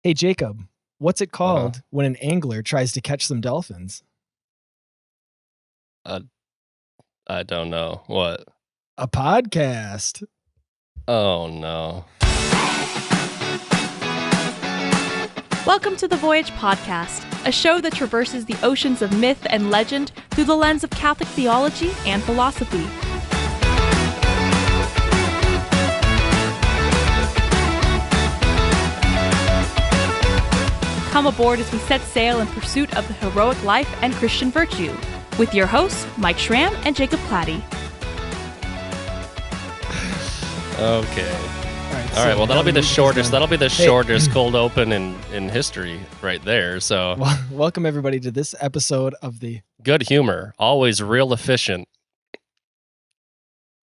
Hey, Jacob, what's it called when an angler tries to catch some dolphins? Uh, I don't know. What? A podcast. Oh, no. Welcome to the Voyage podcast, a show that traverses the oceans of myth and legend through the lens of Catholic theology and philosophy. Come aboard as we set sail in pursuit of the heroic life and Christian virtue, with your hosts, Mike Schramm and Jacob Platty. Okay. All right. Well, that'll be the shortest. That'll be the shortest cold open in history, right there. So, welcome everybody to this episode of the good humor, always real efficient.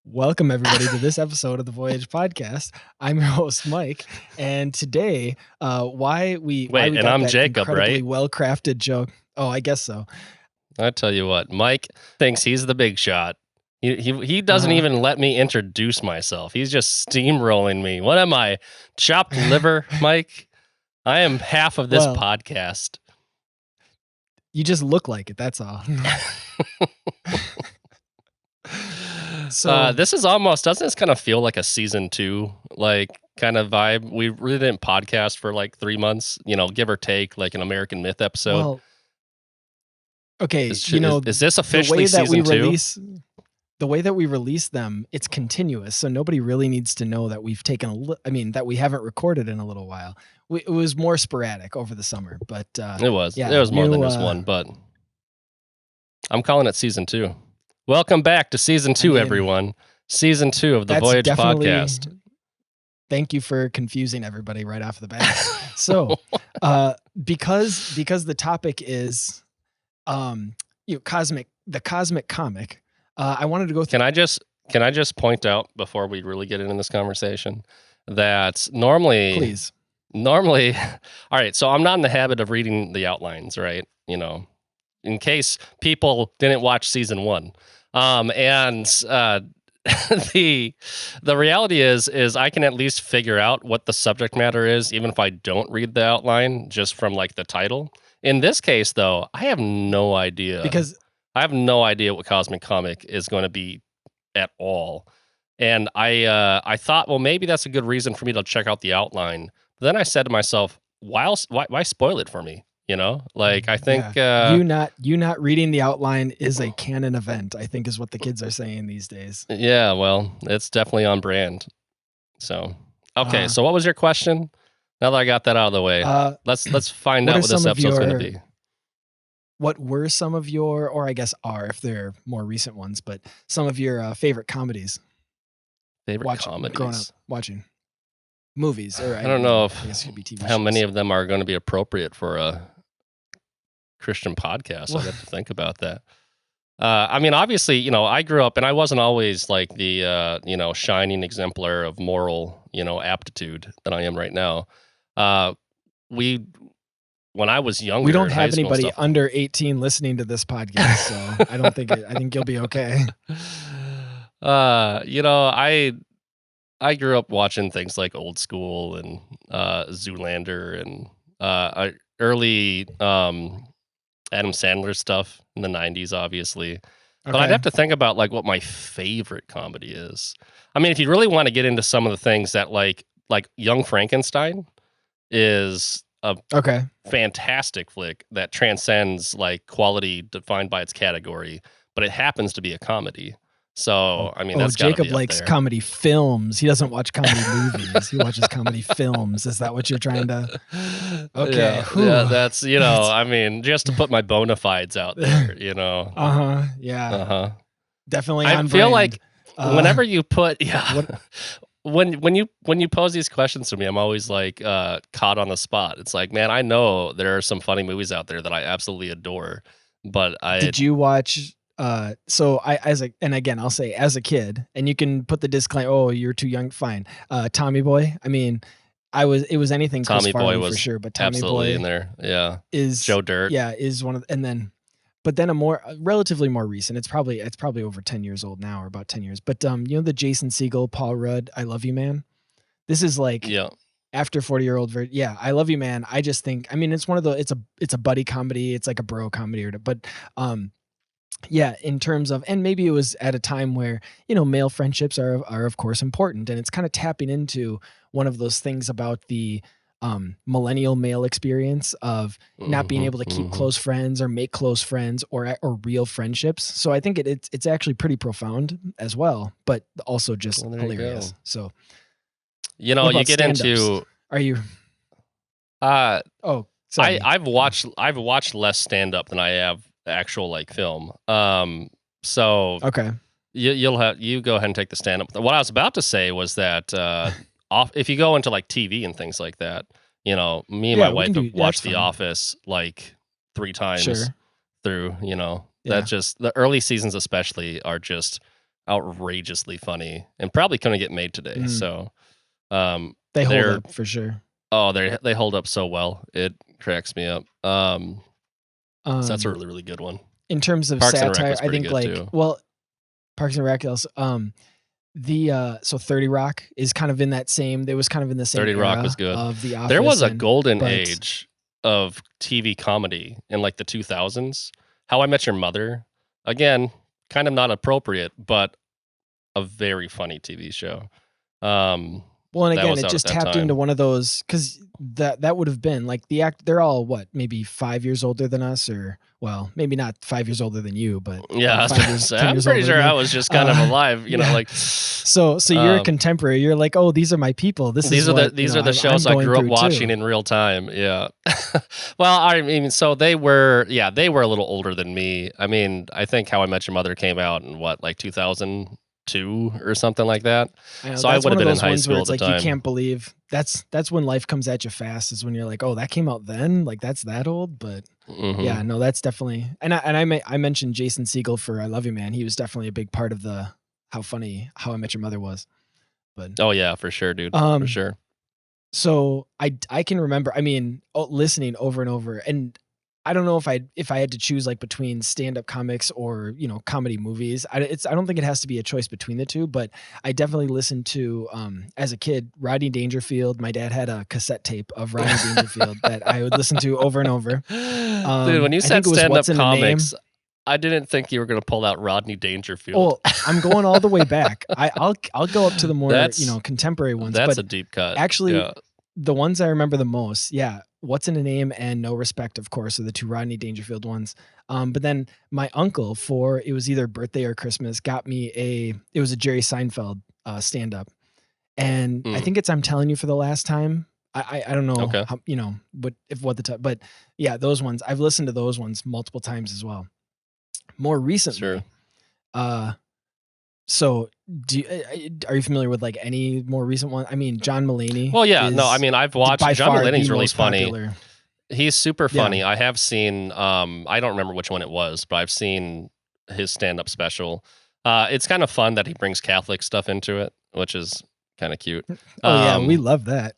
Welcome everybody to this episode of the Voyage podcast. I'm your host Mike, and today, I'm Jacob, right? Well-crafted joke. Oh, I guess so. I tell you what, Mike thinks he's the big shot. He doesn't even let me introduce myself. He's just steamrolling me. What am I? Chopped liver, Mike? I am half of this podcast. You just look like it, that's all. So this is almost, doesn't this kind of feel like a season 2 like kind of vibe? We really didn't podcast for like 3 months, give or take, like an American Myth episode. Well, okay, is this officially season 2? The way that we release them, it's continuous, so nobody really needs to know that we've taken that we haven't recorded in a little while. It was more sporadic over the summer, but it was more than just one, but I'm calling it season 2. Welcome back to season 2, everyone. Season 2 of the Voyage podcast. Thank you for confusing everybody right off the bat. So, because the topic is, the cosmic comic. I wanted to go through. Can I just point out before we really get into this conversation that normally, all right. So I'm not in the habit of reading the outlines, right? In case people didn't watch season 1. The reality is I can at least figure out what the subject matter is, even if I don't read the outline, just from like the title. In this case, though, I have no idea, because I have no idea what Cosmic Comic is going to be at all. And I thought, well, maybe that's a good reason for me to check out the outline. But then I said to myself, why spoil it for me? I think you not reading the outline is a canon event, I think, is what the kids are saying these days. Yeah, well, it's definitely on brand. So, okay. So what was your question? Now that I got that out of the way, let's find out what this episode's going to be. What were some of your, or I guess are, if they're more recent ones, but some of your favorite comedies? Comedies? Growing up, watching movies, or I don't know if I guess it could be TV how shows. many of them are going to be appropriate for a Christian podcast. I have to think about that. Obviously, I grew up, and I wasn't always like the shining exemplar of moral, aptitude that I am right now. When I was younger, we don't have anybody under 18 listening to this podcast, so I don't think I think you'll be okay. I grew up watching things like Old School and Zoolander and early Adam Sandler stuff in the 90s, obviously. Okay. But I'd have to think about like what my favorite comedy is. I mean, if you really want to get into some of the things that like Young Frankenstein is a fantastic flick that transcends like quality defined by its category, but it happens to be a comedy. So, that's Jacob likes comedy films. He doesn't watch comedy movies. He watches comedy films. Is that what you're trying to? Okay. Yeah, that's, just to put my bona fides out there, Yeah. Definitely. I feel like whenever you put, when you pose these questions to me, I'm always like caught on the spot. It's like, man, I know there are some funny movies out there that I absolutely adore, but did you watch? I'll say as a kid, and you can put the disclaimer, oh, you're too young, fine. Tommy Boy. It was anything Chris Tommy Farley Boy was for sure, but Tommy absolutely Boy in there. Yeah. Is Joe Dirt. Yeah, is one of, but then a relatively more recent. It's probably over 10 years old now, or about 10 years. But the Jason Segel, Paul Rudd, I Love You Man. This is like after 40-year-old version. Yeah, I Love You Man. I just think, I mean, it's one of the, it's a buddy comedy. It's like a bro comedy, but yeah, in terms of, and maybe it was at a time where, male friendships are of course important, and it's kind of tapping into one of those things about the millennial male experience of not being able to keep close friends or make close friends or real friendships. So I think it's actually pretty profound as well, but also just hilarious. So, you get into, are you, oh, sorry. I've watched less stand-up than I have actual like film. So okay. You go ahead and take the stand-up. What I was about to say was that if you go into like TV and things like that, me and my wife have watched The Office like 3 times through, that just the early seasons especially are just outrageously funny and probably couldn't get made today. So they hold up for sure. Oh, they hold up so well. It cracks me up. So that's a really, really good one. In terms of Parks satire, I think too. Parks and Rec also, so 30 Rock is kind of in that same, they was kind of in the same 30 Rock was good. Of The Office. There was a golden age of TV comedy in like the 2000s. How I Met Your Mother, again, kind of not appropriate, but a very funny TV show. Well, and again, it just tapped into one of those, because that would have been like they're all what, maybe 5 years older than us, or well, maybe not 5 years older than you, but yeah, I'm pretty sure I was just kind of alive, like. So you're a contemporary. You're like, oh, these are my people. These are the shows I grew up watching in real time. Yeah. Well, I mean, so they were a little older than me. I mean, I think How I Met Your Mother came out in what, like 2002 or something like that. So I would have been in high school at the time. You can't believe that's when life comes at you fast, is when you're like, oh, that came out then, like that's that old. But yeah, no, that's definitely, and I mentioned Jason Segel for I Love You Man. He was definitely a big part of the how funny How I Met Your Mother was. But oh yeah, for sure, dude, for sure. So I can remember, I mean, listening over and over, and I don't know if I had to choose like between stand-up comics or, comedy movies. I don't think it has to be a choice between the two, but I definitely listened to, as a kid, Rodney Dangerfield. My dad had a cassette tape of Rodney Dangerfield that I would listen to over and over. Dude, when you said stand-up comics, I didn't think you were going to pull out Rodney Dangerfield. Well, I'm going all the way back. I'll go up to the more, contemporary ones. That's a deep cut. Actually, the ones I remember the most, What's in a Name and No Respect, of course, are the two Rodney Dangerfield ones. But then my uncle, for it was either birthday or Christmas, got me it was a Jerry Seinfeld stand-up. And I think it's I'm Telling You for the Last Time. I don't know, how, but yeah, those ones. I've listened to those ones multiple times as well. More recently, so are you familiar with like any more recent one? I mean, John Mulaney. Well, yeah, no, I mean, I've watched John Mulaney's really funny. Popular. He's super funny. Yeah. I have seen, I don't remember which one it was, but I've seen his stand-up special. It's kind of fun that he brings Catholic stuff into it, which is kind of cute. Oh yeah, we love that.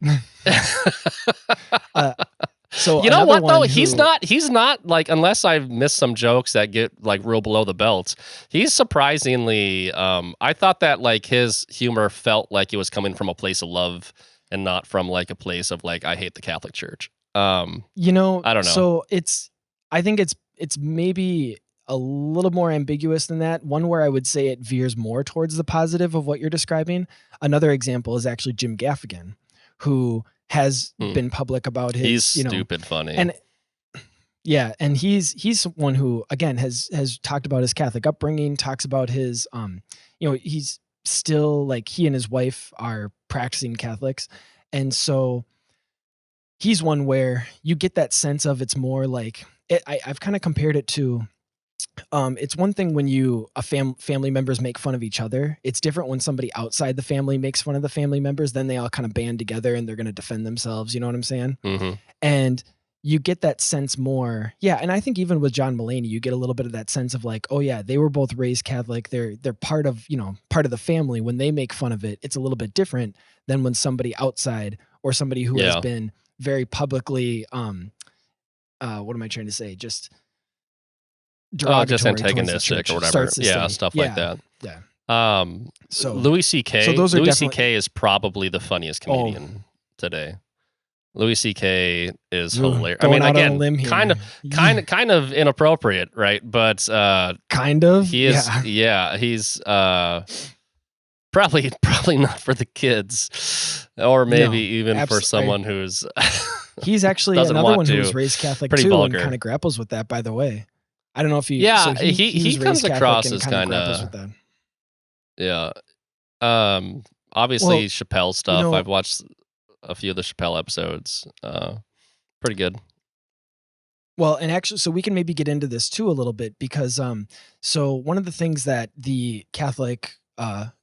So you know what though? He's not like, unless I've missed some jokes that get like real below the belt. He's surprisingly, I thought that like his humor felt like it was coming from a place of love and not from like a place of like, I hate the Catholic Church. I don't know. So I think it's maybe a little more ambiguous than that. One where I would say it veers more towards the positive of what you're describing. Another example is actually Jim Gaffigan, who has been public about his, he's stupid funny. And yeah, and he's one who again has talked about his Catholic upbringing, talks about his he's still like, he and his wife are practicing Catholics. And so he's one where you get that sense of, it's more like I've kind of compared it to it's one thing when family members make fun of each other. It's different when somebody outside the family makes fun of the family members. Then they all kind of band together and they're going to defend themselves. You know what I'm saying? And you get that sense more. Yeah. And I think even with John Mulaney, you get a little bit of that sense of like, oh yeah, they were both raised Catholic. They're part of the family. When they make fun of it, it's a little bit different than when somebody outside or somebody who has been very publicly, what am I trying to say? Just antagonistic or whatever. Yeah, stuff like that. Yeah. So Louis C.K. So those are Louis C.K. is probably the funniest comedian today. Louis C.K. is Ooh, hilarious. I going mean, out on a again, limb here. kind of inappropriate, right? But Kind of. he is, Yeah. he's probably not for the kids, or maybe even for someone who's he's actually doesn't another want one who to. was raised Catholic Pretty too, vulgar. and kind of grapples with that. By the way, I don't know if you. Yeah, so he was comes raised across Catholic and as kind of grapples with that. Yeah. Obviously Chappelle stuff. I've watched a few of the Chappelle episodes. Pretty good. Well, and actually, so we can maybe get into this too a little bit because, so one of the things that the Catholic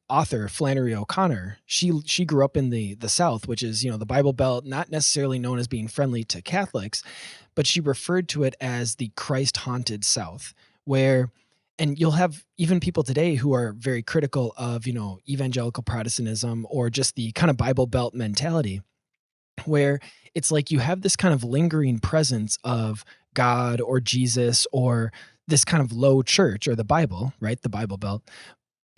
author Flannery O'Connor, she grew up in the South, which is, the Bible Belt, not necessarily known as being friendly to Catholics, but she referred to it as the Christ haunted South, where, and you'll have even people today who are very critical of, evangelical Protestantism or just the kind of Bible Belt mentality, where it's like you have this kind of lingering presence of God or Jesus or this kind of low church or the Bible, right? The Bible Belt.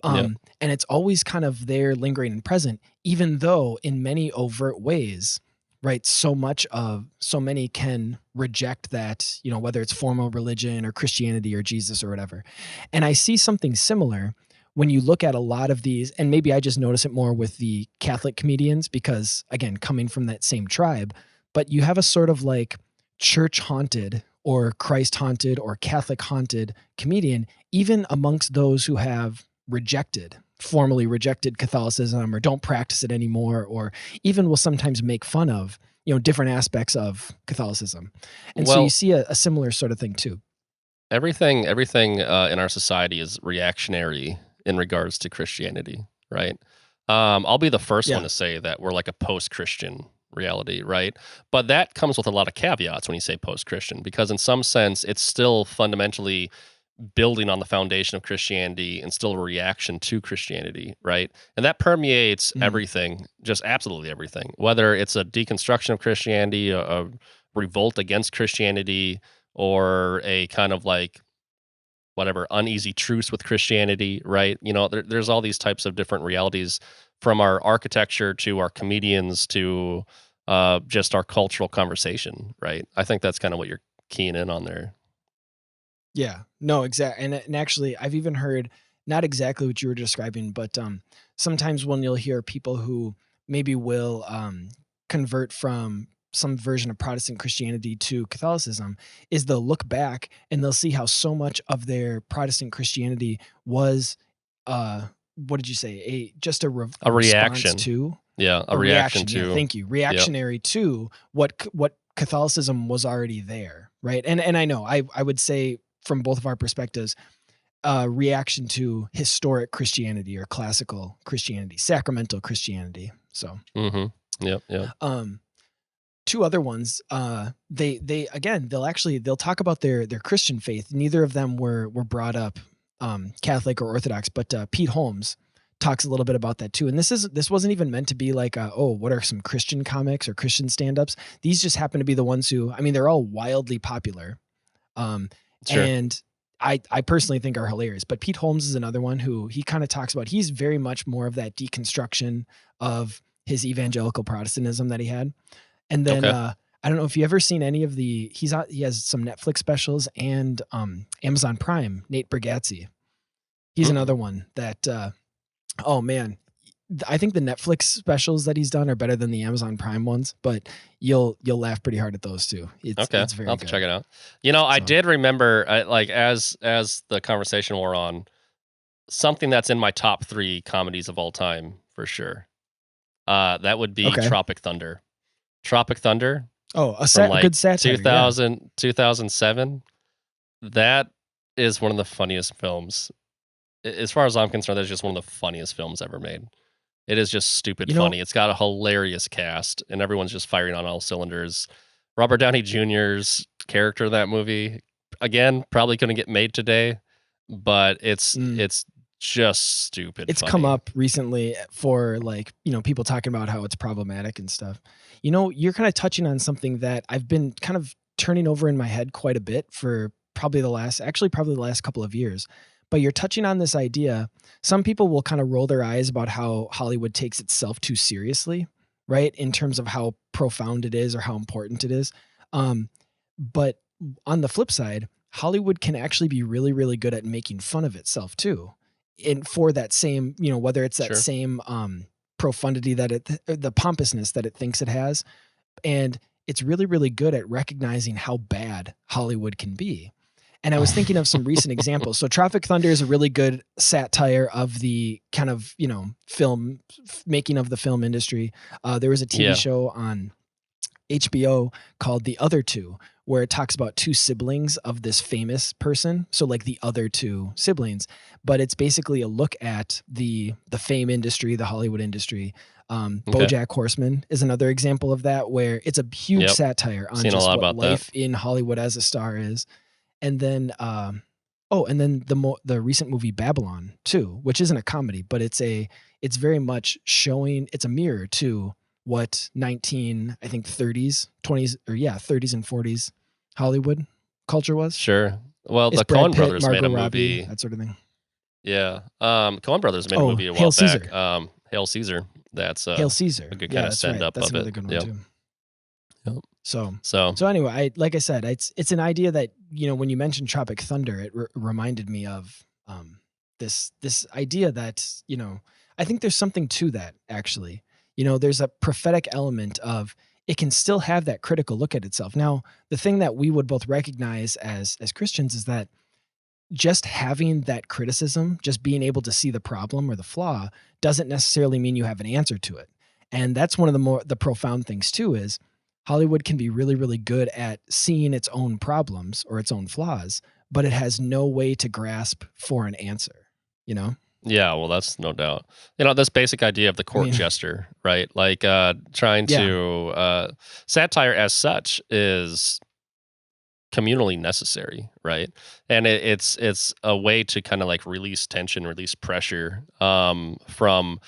And it's always kind of there lingering and present, even though in many overt ways, right? So many can reject that, whether it's formal religion or Christianity or Jesus or whatever. And I see something similar when you look at a lot of these, and maybe I just notice it more with the Catholic comedians because, again, coming from that same tribe, but you have a sort of like church haunted or Christ haunted or Catholic haunted comedian, even amongst those who have formally rejected Catholicism or don't practice it anymore, or even will sometimes make fun of, different aspects of Catholicism. And so you see a similar sort of thing too. Everything in our society is reactionary in regards to Christianity, right? I'll be the first one to say that we're like a post-Christian reality, right? But that comes with a lot of caveats when you say post-Christian, because in some sense, it's still fundamentally building on the foundation of Christianity and still a reaction to Christianity, right? And that permeates everything, just absolutely everything, whether it's a deconstruction of Christianity, a revolt against Christianity, or a kind of like whatever uneasy truce with Christianity, right? There's all these types of different realities, from our architecture to our comedians to just our cultural conversation, right? I think that's kind of what you're keying in on there. Yeah, no, exactly. And actually, I've even heard not exactly what you were describing, but sometimes when you'll hear people who maybe will convert from some version of Protestant Christianity to Catholicism, is they'll look back and they'll see how so much of their Protestant Christianity was, what did you say? A reaction to, a reaction to. Yeah, thank you, reactionary to what Catholicism was already there, right? And I know I would say from both of our perspectives, reaction to historic Christianity or classical Christianity, sacramental Christianity. So, two other ones, they again, they'll talk about their Christian faith. Neither of them were brought up Catholic or Orthodox, but Pete Holmes talks a little bit about that too. And this wasn't even meant to be like, what are some Christian comics or Christian stand-ups? These just happen to be the ones who, I mean, they're all wildly popular. Sure. And I personally think are hilarious, but Pete Holmes is another one who he kind of talks about. He's very much more of that deconstruction of his evangelical Protestantism that he had. And then, I don't know if you ever seen any of he has some Netflix specials and, Amazon Prime, Nate Bargatze. He's another one that, oh man, I think the Netflix specials that he's done are better than the Amazon Prime ones, but you'll laugh pretty hard at those too. It's very I'll have to check it out. I did remember, like as the conversation wore on, something that's in my top 3 comedies of all time for sure. That would be Tropic Thunder. Tropic Thunder. Oh, a good satire. 2007. That is one of the funniest films. As far as I'm concerned, that's just one of the funniest films ever made. It is just stupid funny. It's got a hilarious cast, and everyone's just firing on all cylinders. Robert Downey Jr.'s character in that movie, again, probably couldn't get made today, but it's just stupid. It's come up recently for people talking about how it's problematic and stuff. You're kind of touching on something that I've been kind of turning over in my head quite a bit for probably the last couple of years. But you're touching on this idea. Some people will kind of roll their eyes about how Hollywood takes itself too seriously, right? In terms of how profound it is or how important it is. But on the flip side, Hollywood can actually be really, really good at making fun of itself too. And for that same, whether it's that Sure. same profundity the pompousness that it thinks it has. And it's really, really good at recognizing how bad Hollywood can be. And I was thinking of some recent examples. So Tropic Thunder is a really good satire of the kind of, film making of the film industry. There was a TV show on HBO called The Other Two, where it talks about two siblings of this famous person. So like the other two siblings, but it's basically a look at the fame industry, the Hollywood industry. BoJack Horseman is another example of that, where it's a huge satire on just what life in Hollywood as a star is. And then, the recent movie Babylon too, which isn't a comedy, but it's very much showing, it's a mirror to what 30s, 20s, or 30s and 40s Hollywood culture was. Sure. Well, It's the Brad Coen Pitt, brothers Margot made a Robbie, movie. that sort of thing. Yeah. Coen brothers made a movie a while Hail back. Caesar. Hail Caesar. That's Hail Caesar. a good kind of send up That's of another it. good one too. Yep. So anyway, like I said, it's an idea that, when you mentioned Tropic Thunder, it reminded me of this idea that, I think there's something to that actually. There's a prophetic element of it can still have that critical look at itself. Now, the thing that we would both recognize as Christians is that just having that criticism, just being able to see the problem or the flaw, doesn't necessarily mean you have an answer to it. And that's one of the profound things too, is Hollywood can be really, really good at seeing its own problems or its own flaws, but it has no way to grasp for an answer, Yeah, well, that's no doubt. This basic idea of the court jester, right? Like trying to satire as such is communally necessary, right? And it's a way to kind of like release tension, release pressure from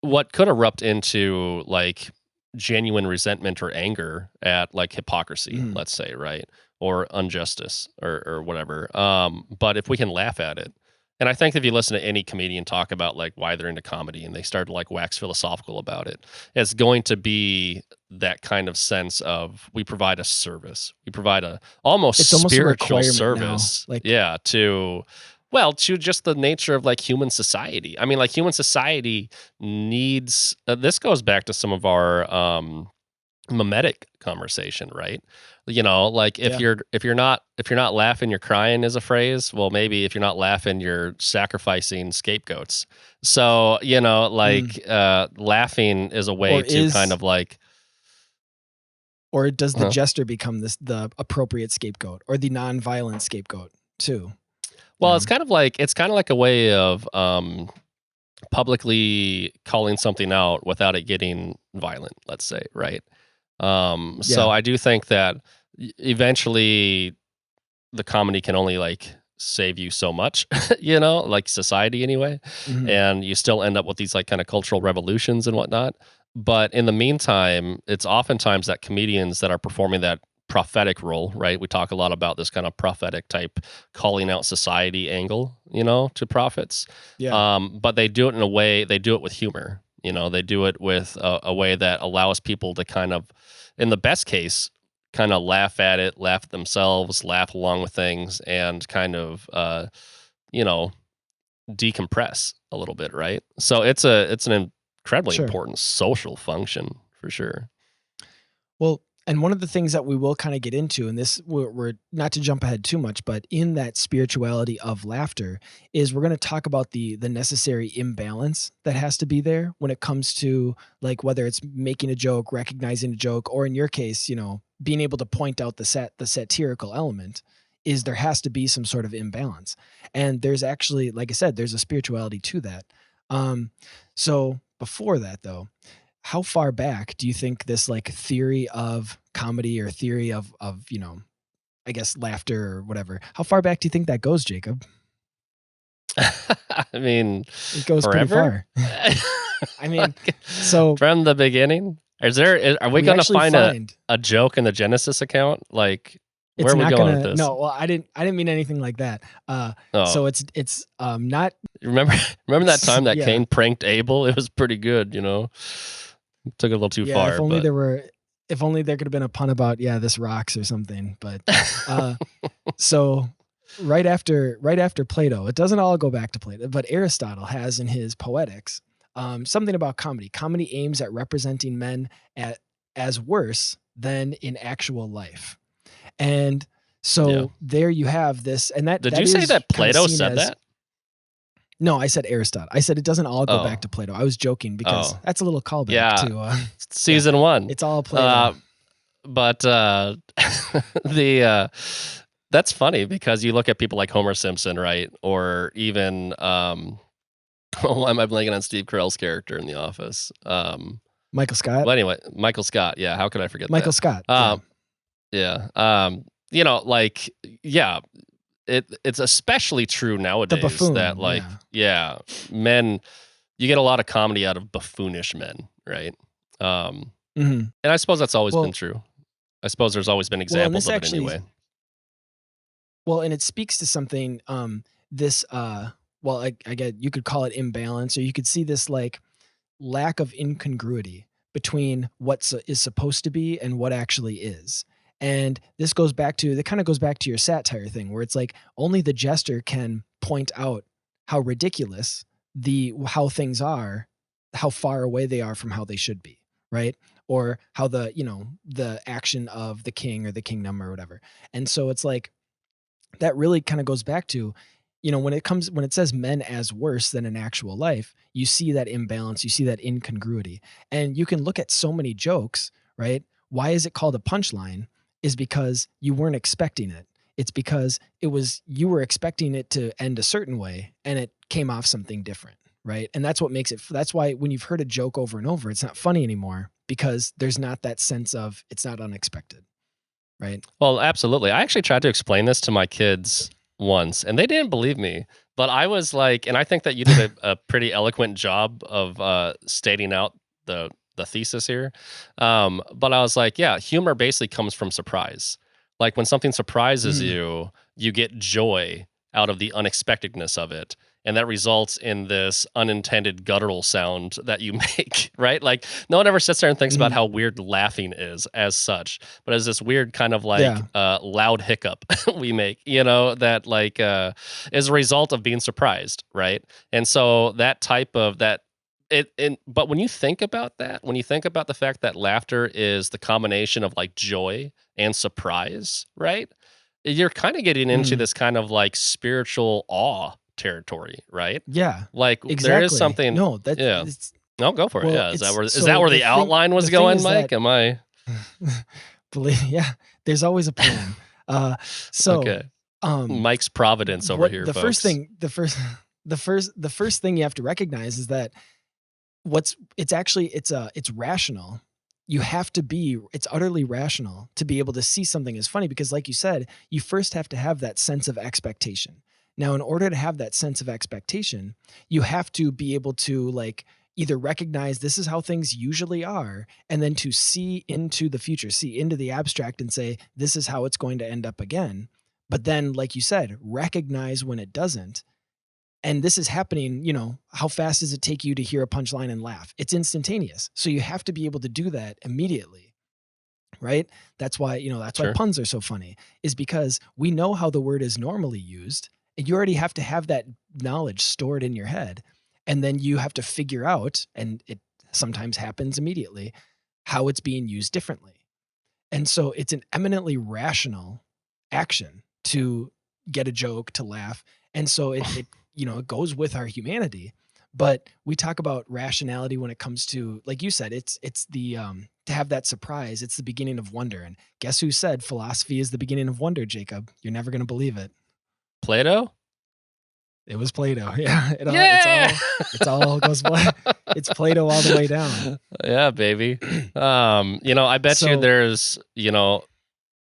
what could erupt into like genuine resentment or anger at like hypocrisy, let's say, right? Or injustice or whatever. But if we can laugh at it, and I think if you listen to any comedian talk about like why they're into comedy and they start to like wax philosophical about it, it's going to be that kind of sense of we provide a service. We provide a almost spiritual service. To just the nature of like human society. I mean, like human society needs, this goes back to some of our mimetic conversation, right? Like if you're not laughing, you're crying is a phrase. Well, maybe if you're not laughing, you're sacrificing scapegoats. So laughing is a way to kind of like. Or does the jester become the appropriate scapegoat or the non-violent scapegoat too? Well, it's kind of like a way of publicly calling something out without it getting violent, let's say, right? So I do think that eventually the comedy can only like save you so much, like society anyway. And you still end up with these like kind of cultural revolutions and whatnot. But in the meantime, it's oftentimes that comedians that are performing that prophetic role, right? We talk a lot about this kind of prophetic type calling out society angle, to prophets. But they do it in a way, they do it with humor. They do it with a way that allows people to kind of, in the best case, kind of laugh at it, laugh at themselves, laugh along with things, and kind of, decompress a little bit, right? So it's an incredibly important social function for sure. Well, and one of the things that we will kind of get into, and this we're not to jump ahead too much, but in that spirituality of laughter is we're going to talk about the necessary imbalance that has to be there when it comes to like whether it's making a joke, recognizing a joke, or in your case, being able to point out the satirical element. Is there has to be some sort of imbalance, and there's actually, like I said, there's a spirituality to that. So before that though, how far back do you think this like theory of comedy or theory of I guess laughter or whatever, how far back do you think that goes, Jacob? I mean, it goes forever? Pretty far. I mean, so from the beginning, are we going to find a joke in the Genesis account? Like, where are we going with this? No, well, I didn't mean anything like that. So it's not. Remember that time that Cain pranked Abel? It was pretty good, Took it a little too Yeah, far. if only but... there were. If only there could have been a pun about this rocks or something. But so right after Plato, it doesn't all go back to Plato, but Aristotle has in his Poetics something about comedy. Comedy aims at representing men as worse than in actual life, and so there you have this. And that did you say that Plato said that? No, I said Aristotle. I said it doesn't all go back to Plato. I was joking because that's a little callback to season 1. It's all Plato. But that's funny because you look at people like Homer Simpson, right? Or even why am I blanking on Steve Carell's character in The Office? Michael Scott. Well, anyway, Michael Scott. Yeah, how could I forget Michael that? Scott? Yeah. You know, like, yeah. It's especially true nowadays buffoon, that men, you get a lot of comedy out of buffoonish men, right? And I suppose that's always been true. I suppose there's always been examples of it anyway. Well, and it speaks to something, I get, you could call it imbalance, or you could see this like lack of incongruity between what is supposed to be and what actually is. And this kind of goes back to your satire thing, where it's like only the jester can point out how ridiculous how things are, how far away they are from how they should be, right? Or how the action of the king or the kingdom or whatever. And so it's like that really kind of goes back to, when it says men as worse than in actual life, you see that imbalance, you see that incongruity. And you can look at so many jokes, right? Why is it called a punchline? Is because you weren't expecting it. It's because you were expecting it to end a certain way and it came off something different, right? And that's what makes it, that's why when you've heard a joke over and over, it's not funny anymore, because there's not that sense of it's not unexpected, right? Well, absolutely. I actually tried to explain this to my kids once and they didn't believe me, but I was like, and I think that you did a pretty eloquent job of stating out the thesis here. But I was like, yeah, humor basically comes from surprise. Like when something surprises you, you get joy out of the unexpectedness of it. And that results in this unintended guttural sound that you make, right? Like no one ever sits there and thinks about how weird laughing is as such, but as this weird kind of like loud hiccup we make, that like is a result of being surprised, right? And so that type of that, but when you think about that, when you think about the fact that laughter is the combination of like joy and surprise, right? You're kind of getting into this kind of like spiritual awe territory, right? Yeah. Like exactly. there is something. No, that's No, go for it. Yeah. Is so that where the outline was going, Mike? Am I yeah, there's always a plan. Okay. Mike's providence over here. The folks. the first thing you have to recognize is that it's rational. It's utterly rational to be able to see something as funny, because like you said, you first have to have that sense of expectation. Now, in order to have that sense of expectation, you have to be able to like either recognize this is how things usually are, and then to see into the future, see into the abstract and say, this is how it's going to end up again. But then, like you said, recognize when it doesn't. And this is happening, how fast does it take you to hear a punchline and laugh? It's instantaneous. So you have to be able to do that immediately, right? That's why, why puns are so funny, is because we know how the word is normally used, and you already have to have that knowledge stored in your head. And then you have to figure out, and it sometimes happens immediately, how it's being used differently. And so it's an eminently rational action to get a joke, to laugh. And so it goes with our humanity. But we talk about rationality when it comes to, like you said, it's the to have that surprise. It's the beginning of wonder. And guess who said philosophy is the beginning of wonder, Jacob? You're never going to believe it. Plato? It was Plato. Yeah. It's all goes. It's Plato all the way down. Yeah, baby. I bet you there's,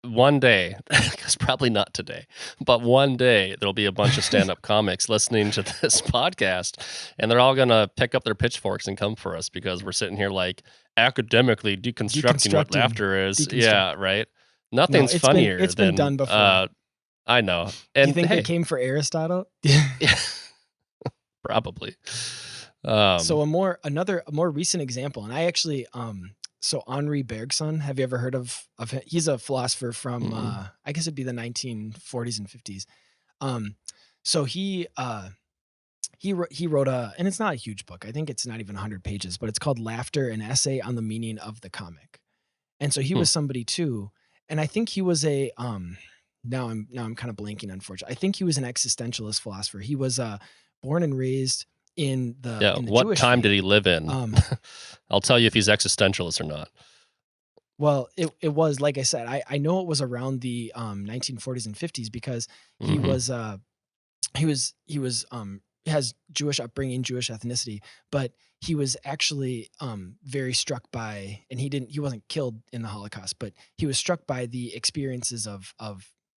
one day, because probably not today, but one day there'll be a bunch of stand-up comics listening to this podcast, and they're all gonna pick up their pitchforks and come for us because we're sitting here like academically deconstructing what laughter is. Yeah, right. Nothing's funnier it's than been done before. I know. And you think it came for Aristotle? Probably. So a more recent example, and I actually so Henri Bergson, have you ever heard of him? He's a philosopher from I guess it'd be the 1940s and 50s. So he wrote and it's not a huge book. I think it's not even 100 pages, but it's called Laughter, an Essay on the Meaning of the Comic. And so he was somebody too, and I think he was a now I'm kind of blanking, unfortunately. I think he was an existentialist philosopher. He was born and raised in the what Jewish time faith. did he live in? I'll tell you if he's existentialist or not. Well, it was, like I said, I know it was around the 1940s and 50s because he has Jewish upbringing, Jewish ethnicity, but he was actually very struck by, and he wasn't killed in the Holocaust, but he was struck by the experiences of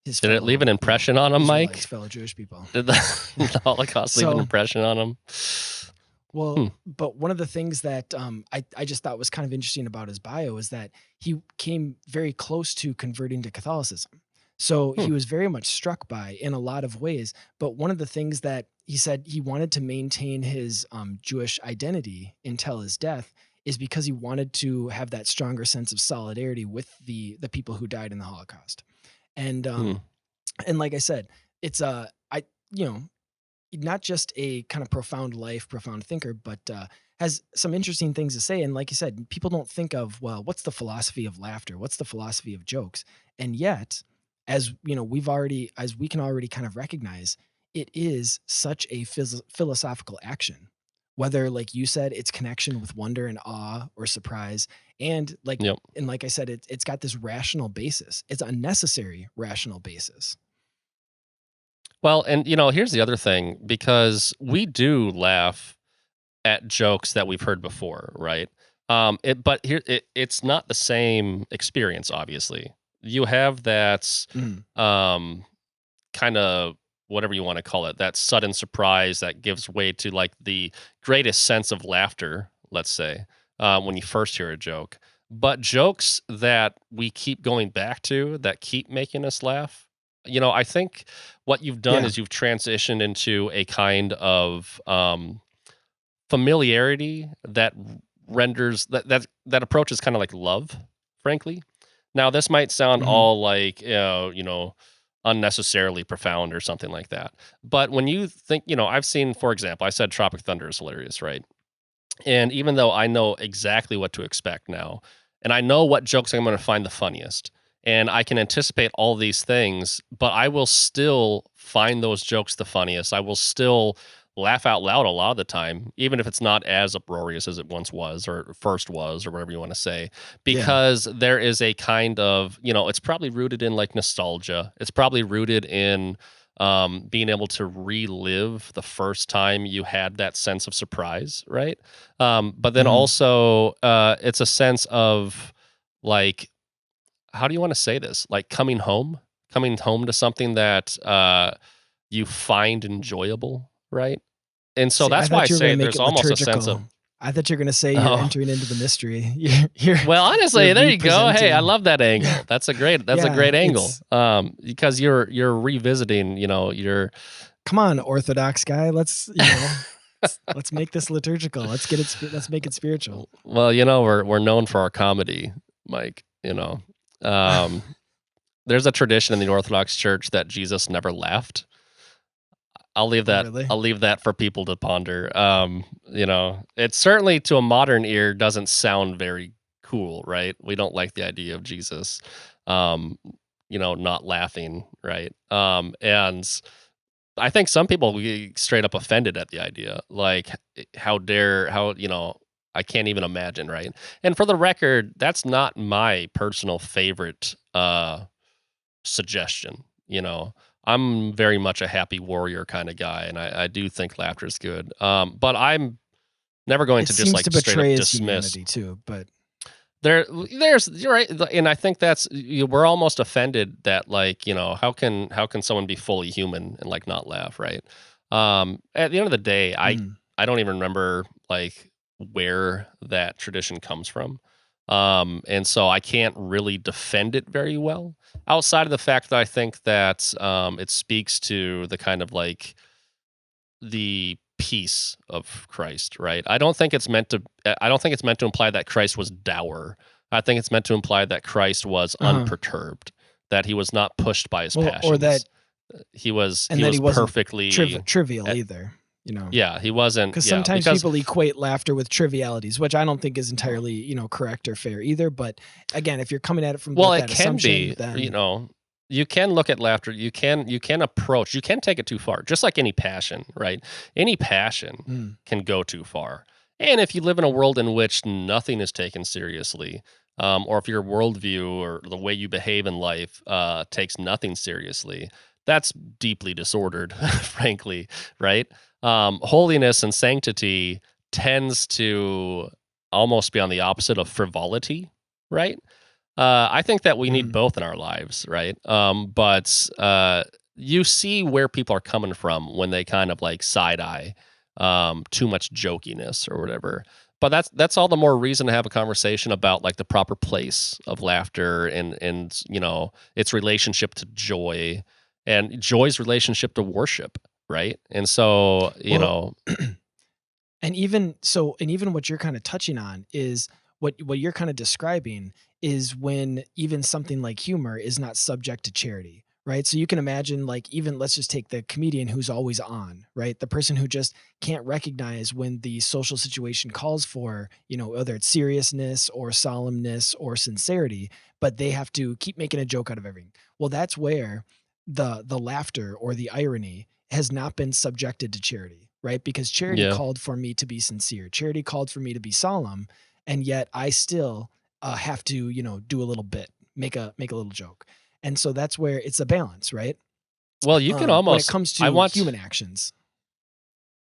his Did it leave an impression on him, Mike? Fellow Jewish people. Did the Holocaust leave an impression on him? Well, but one of the things that I just thought was kind of interesting about his bio is that he came very close to converting to Catholicism. So he was very much struck by in a lot of ways. But one of the things that he said he wanted to maintain his Jewish identity until his death is because he wanted to have that stronger sense of solidarity with the people who died in the Holocaust. And like I said, it's not just a kind of profound thinker, but has some interesting things to say. And like you said, people don't think of, well, what's the philosophy of laughter? What's the philosophy of jokes? And yet, as we can already kind of recognize, it is such a philosophical action, whether, like you said, it's connection with wonder and awe or surprise. And like I said, it's got this rational basis. It's a necessary rational basis. Well, and here's the other thing, because we do laugh at jokes that we've heard before, right? But here it's not the same experience, obviously. You have that kind of, whatever you want to call it, that sudden surprise that gives way to like the greatest sense of laughter, let's say, when you first hear a joke. But jokes that we keep going back to, that keep making us laugh, I think what you've done is you've transitioned into a kind of familiarity that renders that approach is kind of like love, frankly. Now, this might sound all like, unnecessarily profound or something like that. But when you think, I've seen, for example, I said Tropic Thunder is hilarious, right? And even though I know exactly what to expect now, and I know what jokes I'm going to find the funniest, and I can anticipate all these things, but I will still find those jokes the funniest. I will still laugh out loud a lot of the time, even if it's not as uproarious as it once was or first was or whatever you want to say, because there is a kind of, it's probably rooted in like nostalgia. It's probably rooted in being able to relive the first time you had that sense of surprise, right? But then also it's a sense of like, how do you want to say this? Like coming home to something that you find enjoyable, right? And so that's why I say there's almost a sense of. I thought you were going to say you're entering into the mystery. Well, honestly, there you go. Hey, I love that angle. That's a great angle. Because you're revisiting, your. Come on, Orthodox guy. Let's let's make this liturgical. Let's make it spiritual. Well, we're known for our comedy, Mike. There's a tradition in the Orthodox Church that Jesus never laughed. I'll leave that. Really? I'll leave that for people to ponder. It certainly to a modern ear doesn't sound very cool, right? We don't like the idea of Jesus, not laughing, right? And I think some people get straight up offended at the idea, like I can't even imagine, right? And for the record, that's not my personal favorite suggestion. I'm very much a happy warrior kind of guy, and I do think laughter is good. But I'm never going to just like straight up dismiss too. But there's you're right, and I think that's we're almost offended that like how can someone be fully human and like not laugh, right? At the end of the day, I don't even remember like where that tradition comes from. And so I can't really defend it very well, outside of the fact that I think that it speaks to the kind of like the piece of Christ, right? I don't think it's meant to imply that Christ was dour. I think it's meant to imply that Christ was unperturbed, that he was not pushed by his passions. Or that he was perfectly trivial at, either. Yeah, he wasn't. Because sometimes people equate laughter with trivialities, which I don't think is entirely, correct or fair either. But again, if you're coming at it from that assumption, then you can look at laughter. You can take it too far, just like any passion, right? Any passion can go too far. And if you live in a world in which nothing is taken seriously, or if your worldview or the way you behave in life takes nothing seriously, that's deeply disordered, frankly, right? Holiness and sanctity tends to almost be on the opposite of frivolity, right? I think that we need both in our lives, right? But you see where people are coming from when they kind of like side-eye too much jokiness or whatever. But that's all the more reason to have a conversation about like the proper place of laughter and its relationship to joy and joy's relationship to worship, right? And so, and even what you're kind of touching on is what you're kind of describing is when even something like humor is not subject to charity, right? So you can imagine, like, even let's just take the comedian who's always on, right? The person who just can't recognize when the social situation calls for, whether it's seriousness or solemnness or sincerity, but they have to keep making a joke out of everything. Well, that's where the laughter or the irony has not been subjected to charity, right? Because charity called for me to be sincere. Charity called for me to be solemn. And yet I still have to, do a little bit, make a little joke. And so that's where it's a balance, right? Well, you can almost, when it comes to human actions.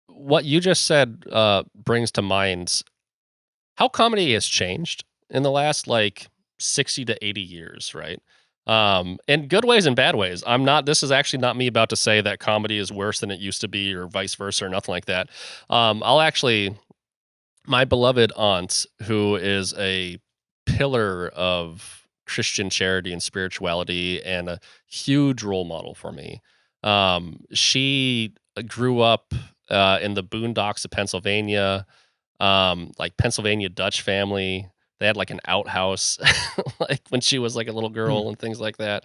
What you just said brings to mind how comedy has changed in the last like 60 to 80 years, right? In good ways and bad ways. This is actually not me about to say that comedy is worse than it used to be or vice versa or nothing like that. My beloved aunt, who is a pillar of Christian charity and spirituality and a huge role model for me. She grew up in the boondocks of Pennsylvania, like Pennsylvania Dutch family. They had like an outhouse like when she was like a little girl and things like that.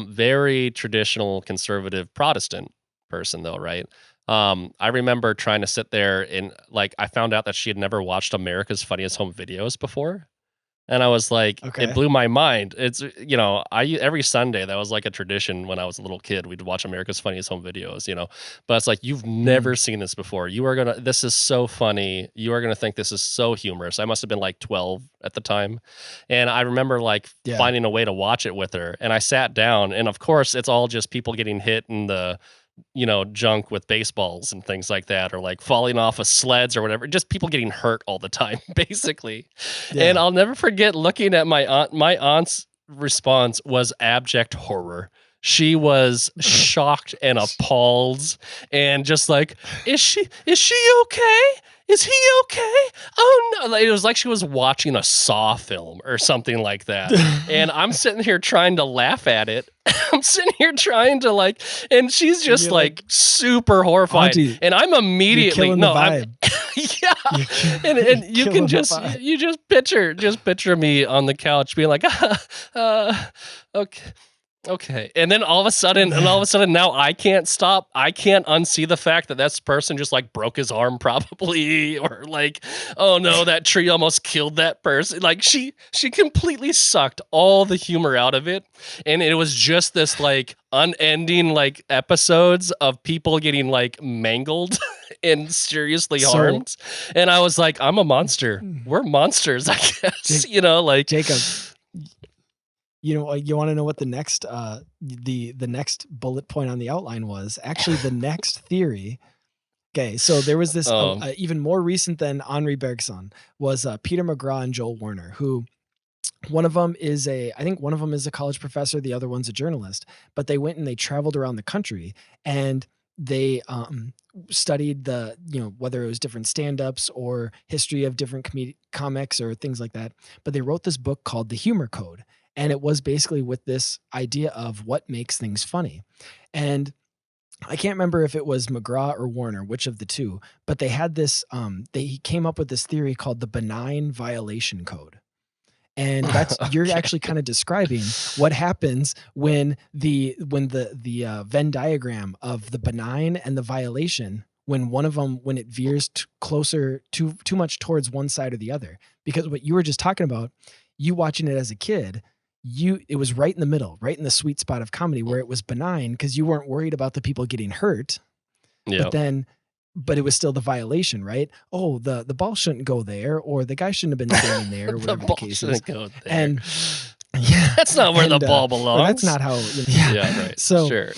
Very traditional conservative Protestant person though, right? I remember trying to sit there and like I found out that she had never watched America's Funniest Home Videos before. And I was like, It blew my mind. It's, every Sunday, that was like a tradition when I was a little kid. We'd watch America's Funniest Home Videos, But it's like, you've never seen this before. This is so funny. You are going to think this is so humorous. I must have been like 12 at the time. And I remember like finding a way to watch it with her. And I sat down and of course it's all just people getting hit in the, junk with baseballs and things like that, or like falling off of sleds or whatever, just people getting hurt all the time, basically. Yeah. And I'll never forget looking at my aunt. My aunt's response was abject horror. She was shocked and appalled and just like, is she okay? Is he okay? Oh no. It was like she was watching a Saw film or something like that. And I'm sitting here trying to laugh at it. I'm sitting here trying to like, and she's just like super horrified. Auntie, and I'm immediately, yeah. And you can just picture me on the couch being like, okay. And then all of a sudden now I can't unsee the fact that this person just like broke his arm probably, or like, oh no, that tree almost killed that person. Like she completely sucked all the humor out of it. And it was just this like unending like episodes of people getting like mangled and seriously harmed. And I was like, I'm a monster. We're monsters, I guess, Jacob. You want to know what the next the next bullet point on the outline was? Actually, the next theory. Okay, so there was this even more recent than Henri Bergson was Peter McGraw and Joel Werner, who one of them is a college professor, the other one's a journalist, but they went and they traveled around the country and they studied the, whether it was different stand-ups or history of different comics or things like that. But they wrote this book called The Humor Code. And it was basically with this idea of what makes things funny. And I can't remember if it was McGraw or Warner, which of the two, but they had this, they came up with this theory called the benign violation code. And that's, you're Okay. actually kind of describing what happens when the Venn diagram of the benign and the violation, when one of them, when it veers closer too much towards one side or the other. Because what you were just talking about, you watching it as a kid, it was right in the middle, right in the sweet spot of comedy where it was benign because you weren't worried about the people getting hurt. Yeah. But it was still the violation, right? Oh, the ball shouldn't go there, or the guy shouldn't have been standing there, or The whatever the ball case is. shouldn't go there. And yeah, That's not where the ball or belongs. that's not how. Yeah, Yeah, right. So, Sure.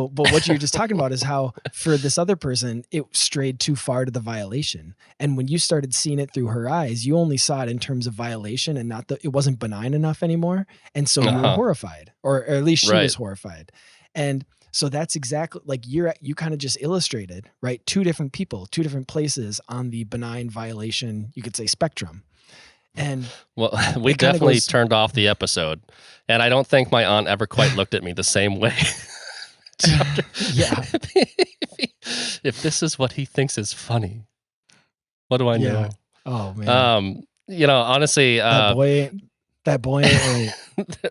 but what you were just talking about is how for this other person, it strayed too far to the violation. And when you started seeing it through her eyes, you only saw it in terms of violation and not it wasn't benign enough anymore. And so you were horrified, or at least she was horrified. And so that's exactly like you kind of just illustrated, right? Two different people, two different places on the benign violation, you could say, spectrum. And well, we definitely turned off the episode, and I don't think my aunt ever quite looked at me the same way. Yeah. If this is what he thinks is funny, what do I know? Oh man. Honestly, that boy ain't right.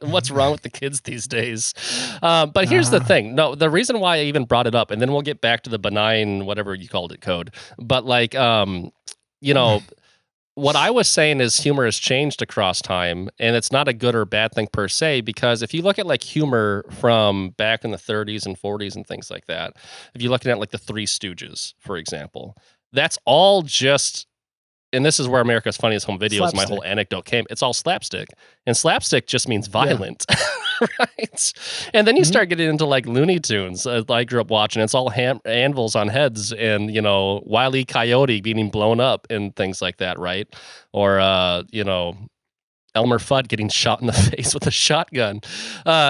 What's wrong with the kids these days? But here's the thing. No, the reason why I even brought it up, and then we'll get back to the benign, whatever you called it, code. But like, what I was saying is humor has changed across time, and it's not a good or bad thing per se, because if you look at like humor from back in the 30s and 40s and things like that, if you're looking at like the Three Stooges, for example, that's all just, and this is where America's Funniest Home Videos, my whole anecdote came, it's all slapstick, and slapstick just means violent. Yeah. Right. And then you start getting into like Looney Tunes. I grew up watching. It's all anvils on heads and, Wile E. Coyote being blown up and things like that. Right. Or, Elmer Fudd getting shot in the face with a shotgun.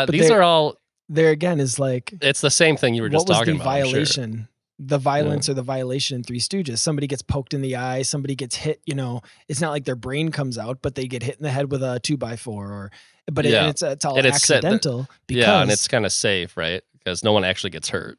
These are all. There again is like. It's the same thing you were just talking about. Violation? Sure. The violence or the violation in Three Stooges. Somebody gets poked in the eye. Somebody gets hit. It's not like their brain comes out, but they get hit in the head with a 2x4 it's all accidental. And it's kind of safe, right? Because no one actually gets hurt,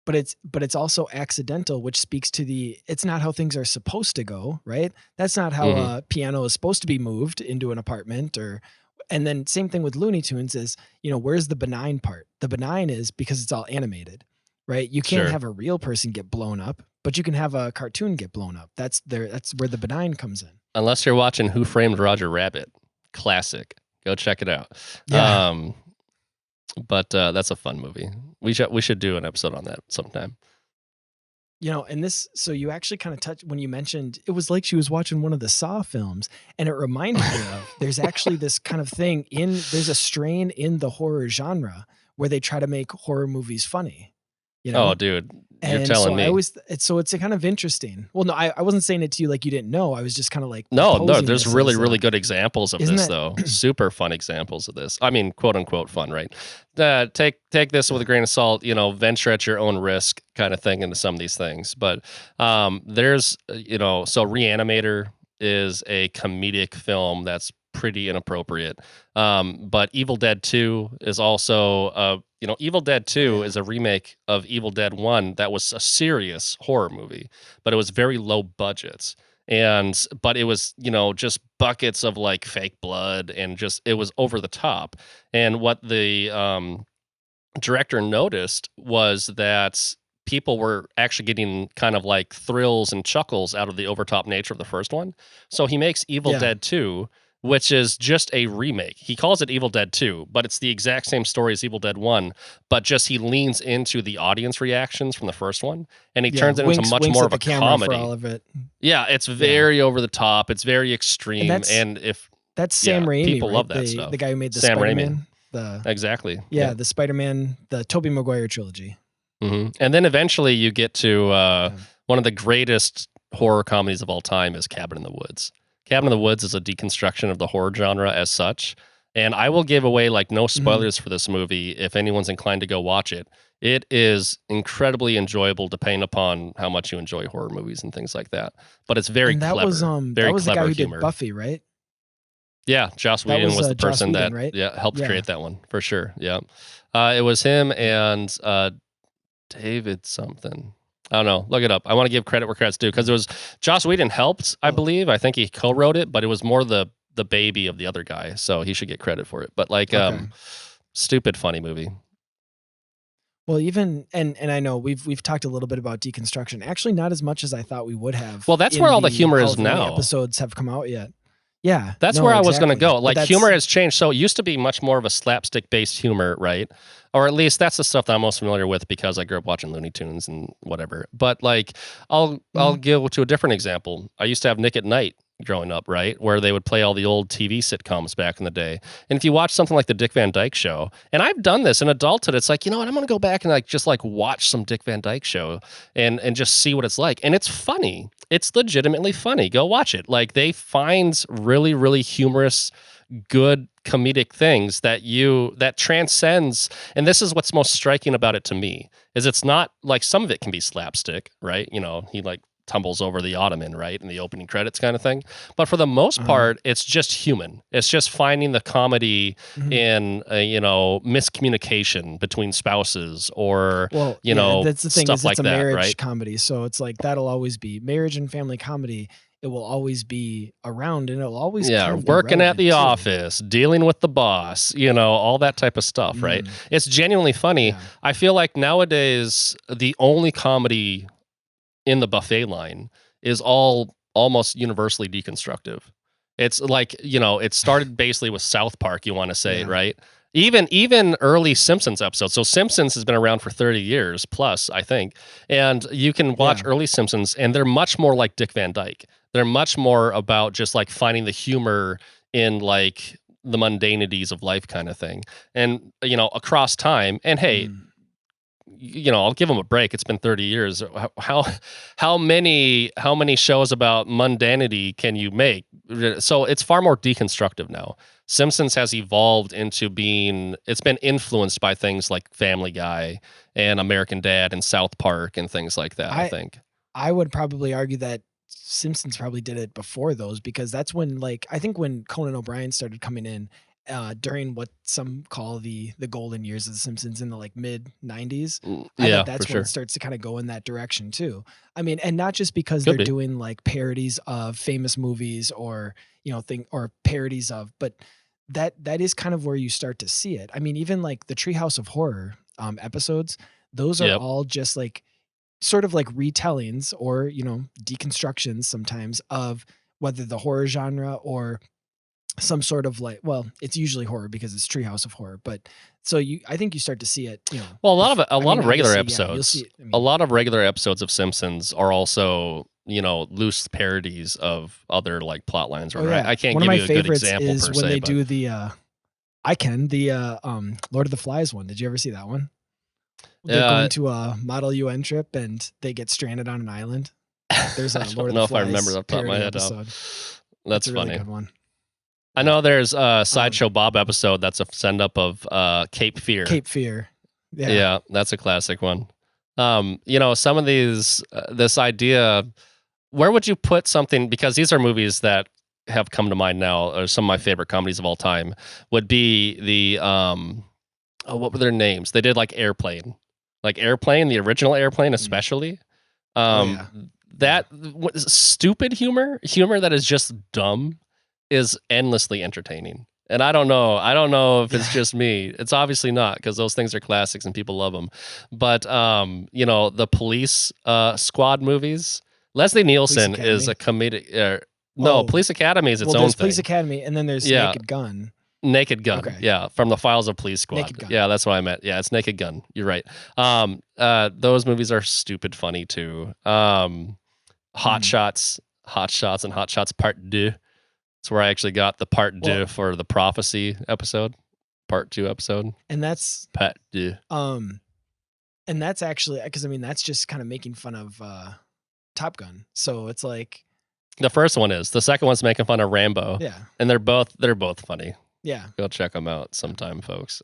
But it's also accidental, which speaks to it's not how things are supposed to go, right? That's not how a piano is supposed to be moved into an apartment and then same thing with Looney Tunes is, where's the benign part? The benign is because it's all animated, right? You can't have a real person get blown up, but you can have a cartoon get blown up. That's where the benign comes in. Unless you're watching Who Framed Roger Rabbit. Classic. Go check it out. Yeah. But that's a fun movie. We should do an episode on that sometime. And this, so you actually kind of touched when you mentioned, it was like she was watching one of the Saw films, and it reminded me of, there's actually this kind of thing there's a strain in the horror genre where they try to make horror movies funny. Oh, dude, you're telling me. It's kind of interesting. Well, no, I wasn't saying it to you like you didn't know. I was just kind of like, no, there's really good examples of this, though. Super fun examples of this. I mean, quote unquote fun, right? Take this with a grain of salt, venture at your own risk kind of thing into some of these things. But there's, so Reanimator is a comedic film that's pretty inappropriate. But Evil Dead 2 is also Evil Dead 2 is a remake of Evil Dead 1 that was a serious horror movie, but it was very low budget. But it was, just buckets of like fake blood and just, it was over the top. And what the director noticed was that people were actually getting kind of like thrills and chuckles out of the overtop nature of the first one. So he makes Evil Dead 2, which is just a remake. He calls it Evil Dead 2, but it's the exact same story as Evil Dead 1, but just he leans into the audience reactions from the first one, and he turns it into much more of a comedy. For all of it. Yeah, it's very over the top. It's very extreme, and if that's Sam Raimi, people love that stuff. The guy who made the Sam Spider-Man. Exactly. Yeah, the Spider-Man, the Tobey Maguire trilogy. Mm-hmm. And then eventually you get to one of the greatest horror comedies of all time is Cabin in the Woods. Cabin in the Woods is a deconstruction of the horror genre as such. And I will give away like no spoilers for this movie if anyone's inclined to go watch it. It is incredibly enjoyable depending upon how much you enjoy horror movies and things like that. But it's very clever. Very that was clever the guy who humor. did Buffy, right? Yeah, Joss Whedon was the person that right? helped create that one for sure. Yeah. It was him and David something. I don't know. Look it up. I want to give credit where credit's due because it was Joss Whedon helped, I believe. I think he co-wrote it, but it was more the baby of the other guy, so he should get credit for it. But like, stupid funny movie. Well, even and I know we've talked a little bit about deconstruction. Actually, not as much as I thought we would have. Well, that's where all the humor is now. Episodes have come out yet. Yeah, that's where I was going to go. Like, humor has changed. So it used to be much more of a slapstick-based humor, right? Or at least that's the stuff that I'm most familiar with because I grew up watching Looney Tunes and whatever. But like, I'll go to a different example. I used to have Nick at Night growing up, right? Where they would play all the old TV sitcoms back in the day. And if you watch something like the Dick Van Dyke Show, and I've done this in adulthood, it's like, you know what, I'm going to go back and like just like watch some Dick Van Dyke Show and just see what it's like. And it's funny. It's legitimately funny. Go watch it. Like, they find really, really humorous, good comedic things that transcends. And this is what's most striking about it to me, is it's not like, some of it can be slapstick, right? You know, he like tumbles over the ottoman, right, in the opening credits kind of thing. But for the most part, it's just human. It's just finding the comedy in miscommunication between spouses, or that's the thing, stuff is like it's a that, marriage right? comedy. So it's like that'll always be marriage and family comedy. It will always be around, and it'll always kind of be working at the relevant, too. office, dealing with the boss, all that type of stuff, right? It's genuinely funny. Yeah. I feel like nowadays the only comedy in the buffet line is all almost universally deconstructive. It's like, it started basically with South Park, you want to say, right? Even early Simpsons episodes. So Simpsons has been around for 30 years plus, I think. And you can watch early Simpsons, and they're much more like Dick Van Dyke. They're much more about just like finding the humor in like the mundanities of life kind of thing. And, across time. And hey, I'll give them a break. It's been 30 years. How many shows about mundanity can you make? So it's far more deconstructive now. Simpsons has evolved into it's been influenced by things like Family Guy and American Dad and South Park and things like that, I think. I would probably argue that Simpsons probably did it before those, because that's when, like, I think when Conan O'Brien started coming in, during what some call the golden years of The Simpsons in the like mid 90s. I think that's when it starts to kind of go in that direction too. I mean, and not just because they're doing like parodies of famous movies or, or parodies of, but that is kind of where you start to see it. I mean, even like the Treehouse of Horror episodes, those are all just like sort of like retellings or, deconstructions sometimes of whether the horror genre or some sort of like, well, it's usually horror because it's Treehouse of Horror, but so I think you start to see it, Well, a lot of regular episodes, a lot of regular episodes of Simpsons are also, loose parodies of other like plot lines. Right? I can't give you a good example is per when se, they but do the Lord of the Flies one. Did you ever see that one? They're going to a Model UN trip and they get stranded on an island. There's a Lord of the Flies. I don't know if I remember that top of my head. That's a funny. Really good one. I know there's a Sideshow Bob episode that's a send up of Cape Fear. Cape Fear. Yeah, that's a classic one. Some of these, this idea, where would you put something? Because these are movies that have come to mind now, or some of my favorite comedies of all time, would be the, what were their names? They did like Airplane. The original Airplane especially. That stupid humor that is just dumb, is endlessly entertaining. And I don't know if it's just me. It's obviously not, because those things are classics and people love them. But the Police Squad movies, Leslie Nielsen is a comedic. Police Academy is its own there's thing. Police Academy, and then there's Naked Gun. Naked Gun, from the Files of Police Squad. Naked Gun. Yeah, that's what I meant. Yeah, it's Naked Gun. You're right. Those movies are stupid funny too. Hot Shots, and Hot Shots Part 2. That's where I actually got the Part 2 for the Prophecy episode, Part 2 episode. And that's Part 2. And that's actually, because I mean, that's just kind of making fun of Top Gun. So it's like, the first one is. The second one's making fun of Rambo. Yeah. And they're both funny. Yeah. Go check them out sometime, folks.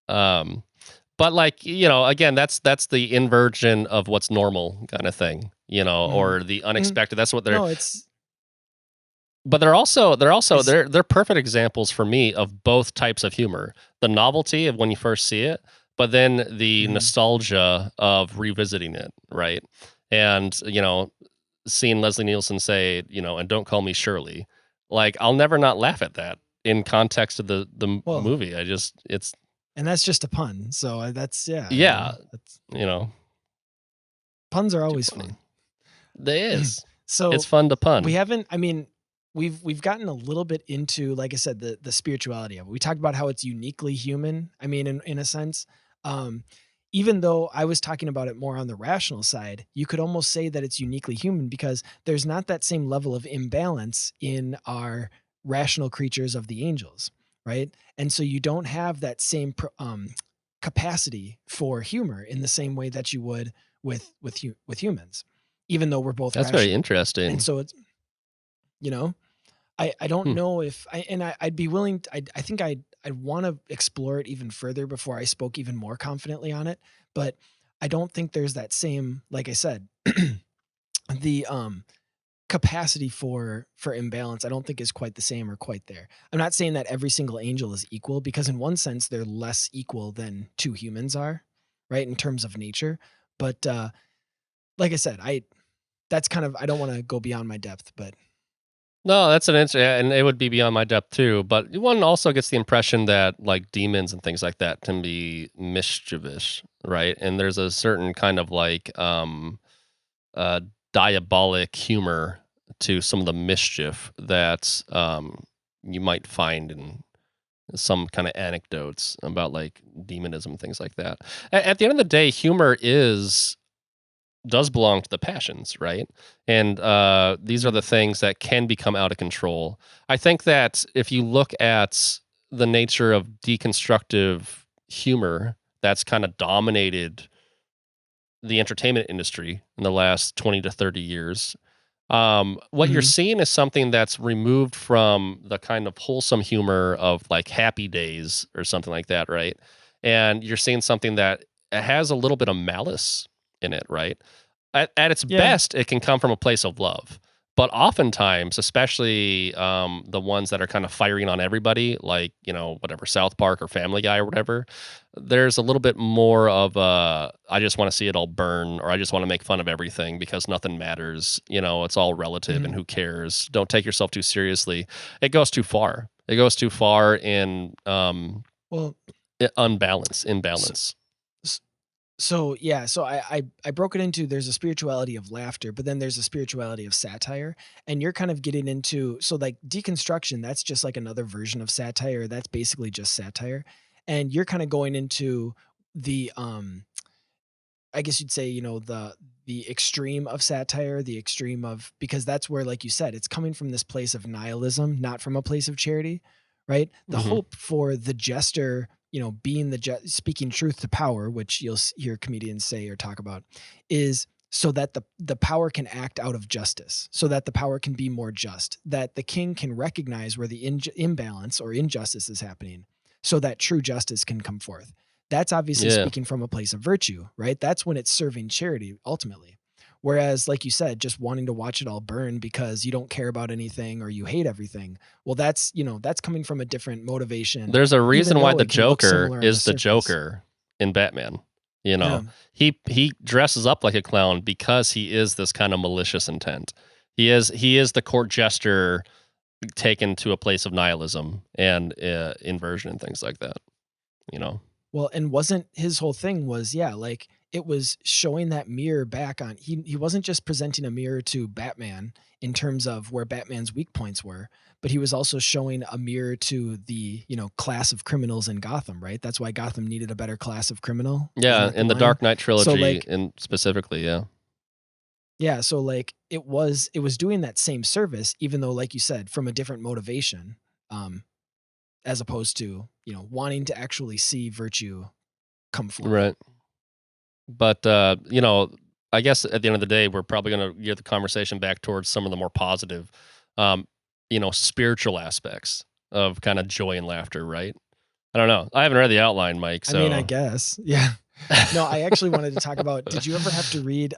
But like, again, that's the inversion of what's normal kind of thing, or the unexpected. That's what they're. No, it's. But they're perfect examples for me of both types of humor. The novelty of when you first see it, but then the Mhm. nostalgia of revisiting it, right? And, seeing Leslie Nielsen say, and don't call me Shirley, like, I'll never not laugh at that in context of the Well, movie. It's and that's just a pun. So that's yeah, that's you know, puns are too always funny. fun. They is. It's So fun to pun. we haven't. I mean, we've gotten a little bit into, like I said, the spirituality of it. We talked about how it's uniquely human. I mean, in a sense, um, even though I was talking about it more on the rational side, you could almost say that it's uniquely human because there's not that same level of imbalance in our rational creatures of the angels, right? And so you don't have that same capacity for humor in the same way that you would with humans, even though we're both That's very rational. And interesting. so it's, you know, I don't Hmm. know if I'd be willing to, I think I'd want to explore it even further before I spoke even more confidently on it. But I don't think there's that same, like I said, the capacity for imbalance, I don't think is quite the same or quite there. I'm not saying that every single angel is equal, because in one sense they're less equal than two humans are, right? In terms of nature. But like I said, that's kind of, I don't want to go beyond my depth, but No, that's an interesting, and it would be beyond my depth too. But one also gets the impression that like demons and things like that can be mischievous, right? And there's a certain kind of like uh, diabolic humor to some of the mischief that you might find in some kind of anecdotes about like demonism, things like that. At the end of the day, humor does belong to the passions, right? And these are the things that can become out of control. I think that if you look at the nature of deconstructive humor that's kind of dominated the entertainment industry in the last 20 to 30 years, what you're Mhm. seeing is something that's removed from the kind of wholesome humor of like Happy Days or something like that, right? And you're seeing something that has a little bit of malice in it, right? At its Yeah. best, it can come from a place of love. But oftentimes, especially the ones that are kind of firing on everybody, like, whatever, South Park or Family Guy or whatever, there's a little bit more of I just want to see it all burn, or I just want to make fun of everything because nothing matters. It's all relative and Mhm. who cares? Don't take yourself too seriously. It goes too far. It goes too far in Well, imbalance. s- so yeah, so I broke it into, there's a spirituality of laughter, but then there's a spirituality of satire, and you're kind of getting into, so like deconstruction, that's just like another version of satire. That's basically just satire, and you're kind of going into the I guess you'd say, the extreme of satire, the extreme of, because that's where, like you said, it's coming from this place of nihilism, not from a place of charity, right? The Hmm. hope for the jester, being speaking truth to power, which you'll hear comedians say or talk about, is so that the power can act out of justice, so that the power can be more just, that the king can recognize where the imbalance or injustice is happening, so that true justice can come forth. That's obviously Yeah. speaking from a place of virtue, right? That's when it's serving charity ultimately. Whereas, like you said, just wanting to watch it all burn because you don't care about anything or you hate everything. Well, that's coming from a different motivation, There's a even reason why though the it can look Joker similar on the is the surface. Joker in Batman. You Yeah. know, he dresses up like a clown because he is this kind of malicious intent. He is the court jester taken to a place of nihilism and inversion and things like that. You know, Well, and wasn't his whole thing was, yeah, like it was showing that mirror back on, he wasn't just presenting a mirror to Batman in terms of where Batman's weak points were, but he was also showing a mirror to the, class of criminals in Gotham, right? That's why Gotham needed a better class of criminal. Isn't yeah, that the in the line? Dark Knight So trilogy, like, and specifically, yeah, yeah, so like it was doing that same service, even though, like you said, from a different motivation, um, as opposed to, wanting to actually see virtue come forth. right. But I guess at the end of the day, we're probably going to gear the conversation back towards some of the more positive, um, spiritual aspects of kind of joy and laughter, right? I don't know. I haven't read the outline, Mike. I mean, I So guess. Yeah. No, I actually wanted to talk about, did you ever have to read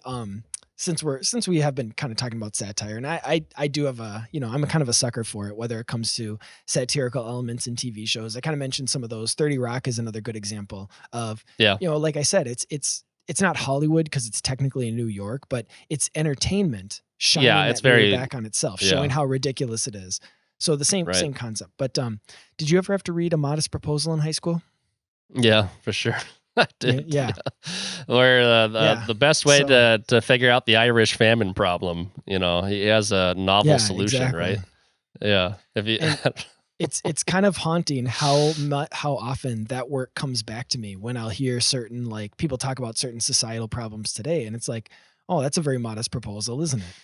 since we have been kind of talking about satire, and I do have a, I'm a kind of a sucker for it, whether it comes to satirical elements in TV shows. I kind of mentioned some of those. 30 Rock is another good example of, Yeah. like I said, it's not Hollywood because it's technically in New York, but it's entertainment shining Yeah, it's that mirror very back on itself, yeah. showing how ridiculous it is. So the same Right. concept. But did you ever have to read A Modest Proposal in high school? Yeah, for sure. I did. Yeah. Where Yeah. the best way So to figure out the Irish famine problem, he has a novel yeah, solution, exactly. right? Yeah. If you And it's kind of haunting how often that work comes back to me when I'll hear certain, like, people talk about certain societal problems today, and it's like, oh, that's a very modest proposal, isn't it?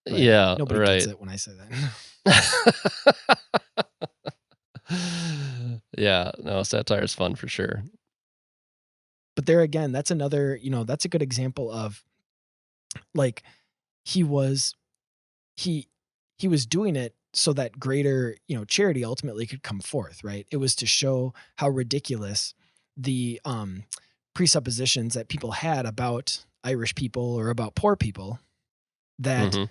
But yeah, nobody gets right. it when I say that. Yeah, no, satire is fun for sure. But there again, that's another, that's a good example of, like, he was he he was doing it so that greater, charity ultimately could come forth, right? It was to show how ridiculous the presuppositions that people had about Irish people or about poor people, that hmm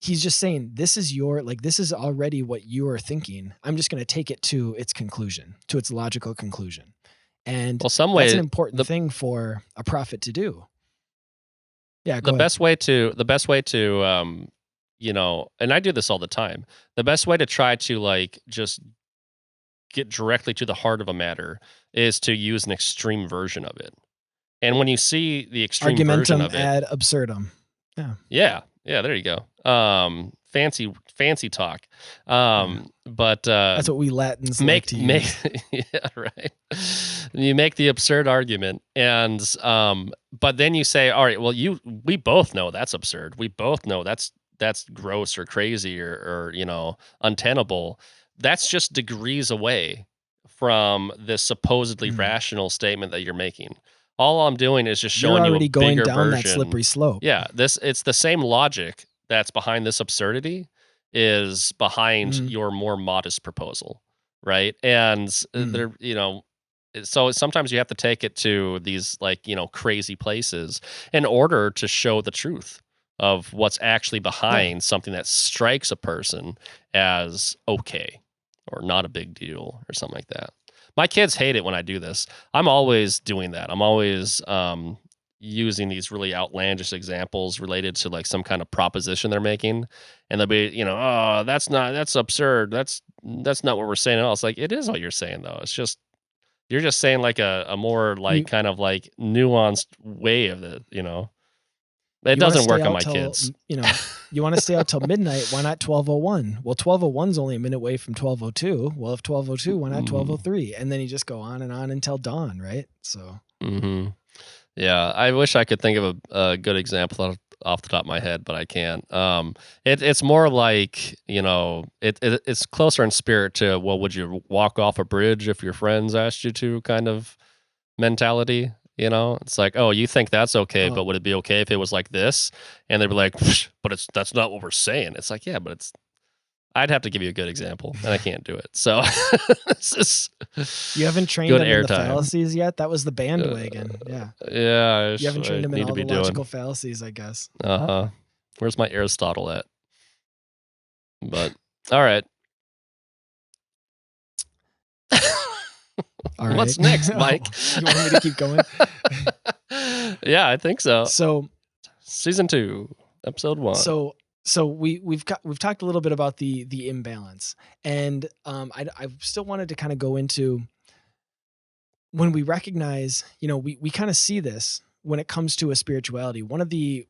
he's just saying, this is this is already what you are thinking. I'm just going to take it to its conclusion, to its logical conclusion. And Well, some that's an way important the thing for a prophet to do. Yeah, the go ahead. best way to and I do this all the time. The best way to try to like just get directly to the heart of a matter is to use an extreme version of it. And when you see the extreme version Argumentum of it, ad absurdum. Yeah. yeah, there you go. Fancy talk. Yeah. But That's what we Latins like to use. yeah, right. You make the absurd argument, and but then you say, all right, well, we both know that's absurd. We both know that's gross or crazy or untenable. That's just degrees away from this supposedly rational statement that you're making. All I'm doing is just You're showing you a already going bigger down that version. slippery slope. Yeah, it's the same logic that's behind this absurdity is behind your more modest proposal, right? And there, so sometimes you have to take it to these crazy places in order to show the truth of what's actually behind something that strikes a person as okay or not a big deal or something like that. My kids hate it when I do this. I'm always doing that. I'm always using these really outlandish examples related to like some kind of proposition they're making, and they'll be, oh, that's absurd. That's not what we're saying at all. It's like, it is what you're saying though. It's just, you're just saying like a more like kind of like nuanced way of it, It doesn't work on my kids. You want to stay out till midnight. Why not 12:01? Well, 12:01 is only a minute away from 12:02. Well, if 12:02, why not 12:03? And then you just go on and on until dawn, right? So. Yeah, I wish I could think of a good example off the top of my head, but I can't. It's more like, it's closer in spirit to, well, would you walk off a bridge if your friends asked you to kind of mentality? It's like, oh, you think that's okay, but would it be okay if it was like this? And they'd be like, but that's not what we're saying. It's like, yeah, but I'd have to give you a good example, and I can't do it. So you haven't trained them in the fallacies yet? That was the bandwagon. Yeah. Yeah. You haven't trained them in all the logical fallacies, I guess. Where's my Aristotle at? But all right. All right. What's next, Mike? You want me to keep going? Yeah, I think so. So, season 2, episode 1. So we've talked a little bit about the imbalance, and I still wanted to kind of go into when we recognize, we kind of see this when it comes to a spirituality. One of the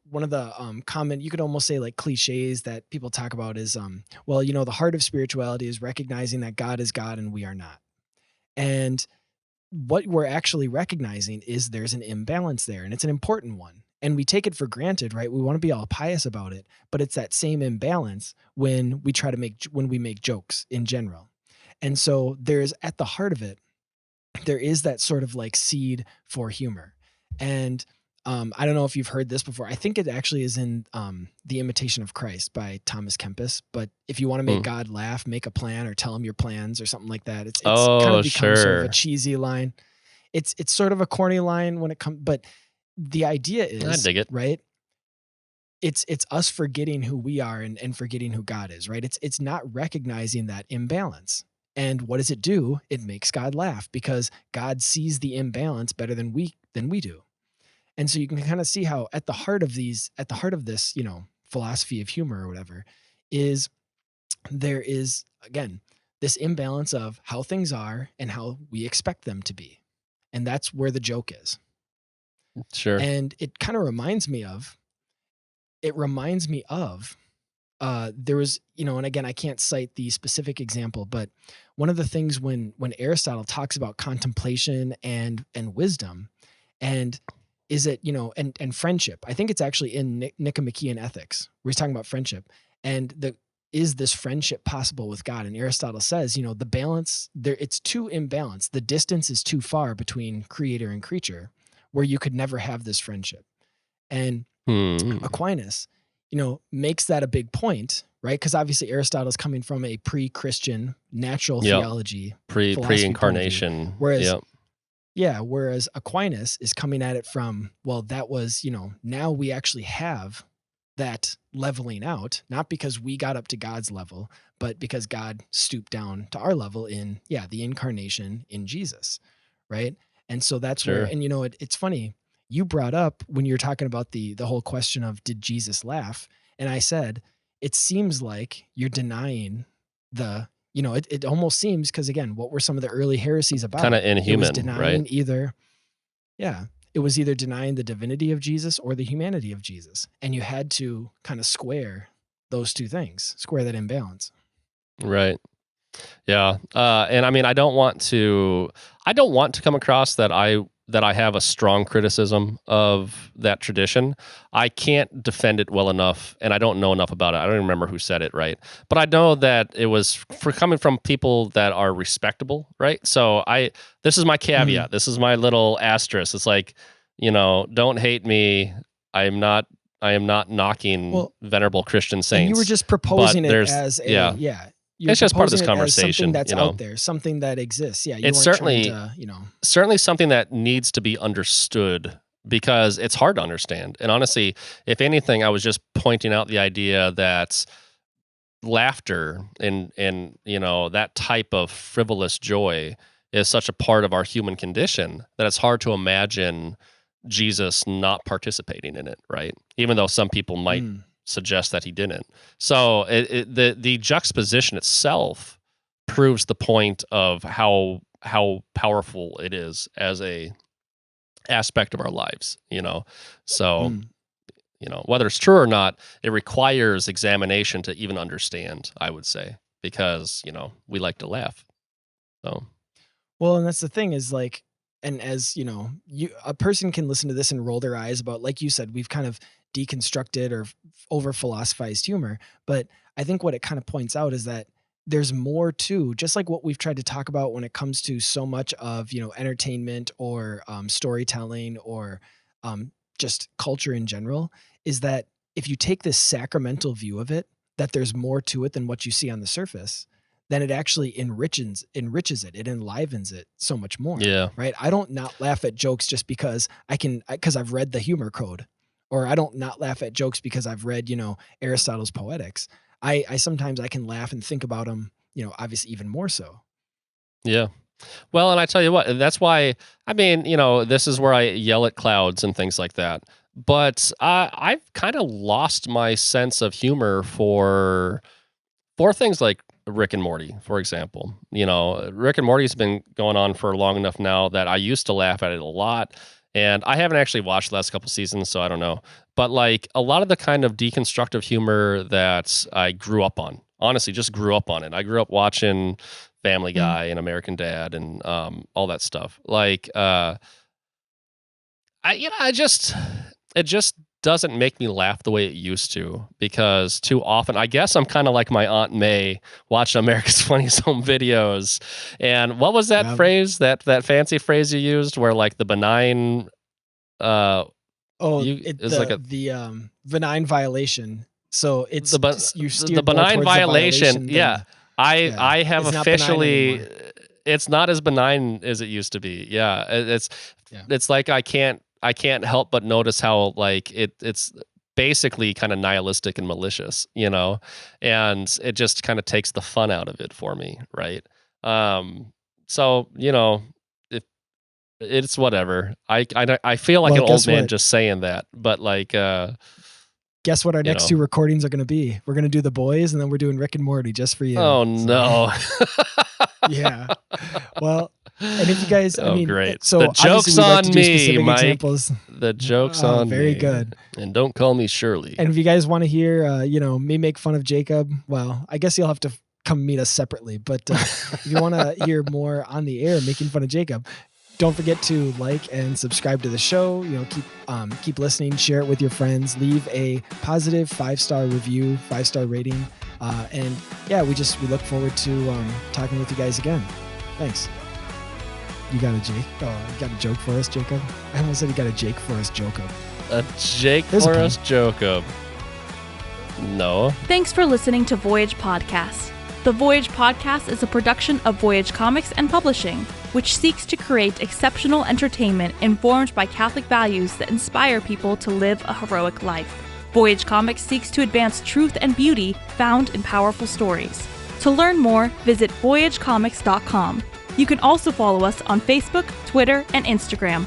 common, you could almost say like cliches that people talk about is, well, the heart of spirituality is recognizing that God is God and we are not. And what we're actually recognizing is there's an imbalance there, and it's an important one. And we take it for granted, right? We want to be all pious about it, but it's that same imbalance when we make jokes in general. And so there's, at the heart of it, there is that sort of like seed for humor. And I don't know if you've heard this before. I think it actually is in The Imitation of Christ by Thomas Kempis. But if you want to make God laugh, make a plan or tell him your plans or something like that. It's kind of become sort of a cheesy line. It's sort of a corny line when it comes, but the idea is, I dig it. Right? it's us forgetting who we are and forgetting who God is, right? It's not recognizing that imbalance. And what does it do? It makes God laugh because God sees the imbalance better than we do. And so you can kind of see how at the heart of this, philosophy of humor or whatever, is there is, again, this imbalance of how things are and how we expect them to be. And that's where the joke is. Sure. And it kind of reminds me of, there was, and again, I can't cite the specific example, but one of the things when Aristotle talks about contemplation and wisdom, and is it, and friendship, I think it's actually in Nicomachean Ethics, where he's talking about friendship and is this friendship possible with God? And Aristotle says, the balance there, it's too imbalanced. The distance is too far between creator and creature, where you could never have this friendship. And Aquinas, makes that a big point, right? Because obviously Aristotle's coming from a pre-Christian natural theology, pre-incarnation. Whereas, whereas Aquinas is coming at it from, well, that was, now we actually have that leveling out, not because we got up to God's level, but because God stooped down to our level in, the incarnation in Jesus, right? And so that's where, and it's funny, you brought up when you're talking about the whole question of, did Jesus laugh? And I said, it seems like you're denying it almost seems, because again, what were some of the early heresies about? Kind of inhuman, it was denying right? It was either denying the divinity of Jesus or the humanity of Jesus. And you had to kind of square those two things, square that imbalance. Right. Yeah. And I mean, I don't want to come across that I have a strong criticism of that tradition. I can't defend it well enough, and I don't know enough about it. I don't even remember who said it, right? But I know that it was coming from people that are respectable, right? So this is my caveat. Mm-hmm. This is my little asterisk. It's like, don't hate me. I am not knocking venerable Christian saints. And you were just proposing it as it's just part of this conversation. Something that's out there, something that exists. Yeah, it's certainly something that needs to be understood, because it's hard to understand. And honestly, if anything, I was just pointing out the idea that laughter and that type of frivolous joy is such a part of our human condition that it's hard to imagine Jesus not participating in it, right? Even though some people might suggest that he didn't. So the juxtaposition itself proves the point of how powerful it is as a aspect of our lives, So, whether it's true or not, it requires examination to even understand, I would say, because, we like to laugh. So, well, and that's the thing is like, and as a person can listen to this and roll their eyes about, like you said, we've kind of deconstructed or over philosophized humor. But I think what it kind of points out is that there's more to, just like what we've tried to talk about when it comes to so much of, entertainment or storytelling or just culture in general, is that if you take this sacramental view of it, that there's more to it than what you see on the surface, then it actually enriches it. It enlivens it so much more. Yeah. Right. I don't not laugh at jokes just because because I've read the humor code, or I don't not laugh at jokes because I've read, Aristotle's Poetics. I sometimes I can laugh and think about them, obviously even more so. Yeah. Well, and I tell you what, that's why, I mean, this is where I yell at clouds and things like that. But I've kind of lost my sense of humor for things like Rick and Morty, for example. Rick and Morty's been going on for long enough now that I used to laugh at it a lot. And I haven't actually watched the last couple seasons, so I don't know. But like a lot of the kind of deconstructive humor that I grew up on, honestly, just grew up on it. I grew up watching Family Guy and American Dad and all that stuff. Like, it just doesn't make me laugh the way it used to, because too often, I guess I'm kind of like my Aunt May watching America's Funniest Home Videos. And what was that phrase, that fancy phrase you used, where like the benign, the benign violation. So it's the benign violation. Yeah. I have officially, it's not as benign as it used to be. Yeah. It's like I can't help but notice how like it's basically kind of nihilistic and malicious, you know, and it just kind of takes the fun out of it for me, right? So you know, if it's whatever, I feel like Well, an old guess man what? just saying that, but like, Guess what our you next know. 2 recordings are going to be? We're going to do The Boys, and then we're doing Rick and Morty just for you. Oh So, no. yeah. Well, and if you guys, I Oh, mean, great. so The obviously joke's we like on to do me, specific Mike. examples. The joke's Oh, on very me. good. And don't call me Shirley. And if you guys want to hear, you know, me make fun of Jacob, well, I guess you'll have to come meet us separately. But if you want to hear more on the air making fun of Jacob, don't forget to like and subscribe to the show. You know, keep listening, share it with your friends, leave a positive 5-star review, 5-star rating, and yeah, we look forward to talking with you guys again. Thanks. You got a joke for us, Jacob? I almost said you got a Jake for us, Jacob. A Jake There's a for us, Jacob. No. Thanks for listening to Voyage Podcast. The Voyage Podcast is a production of Voyage Comics and Publishing, which seeks to create exceptional entertainment informed by Catholic values that inspire people to live a heroic life. Voyage Comics seeks to advance truth and beauty found in powerful stories. To learn more, visit voyagecomics.com. You can also follow us on Facebook, Twitter, and Instagram.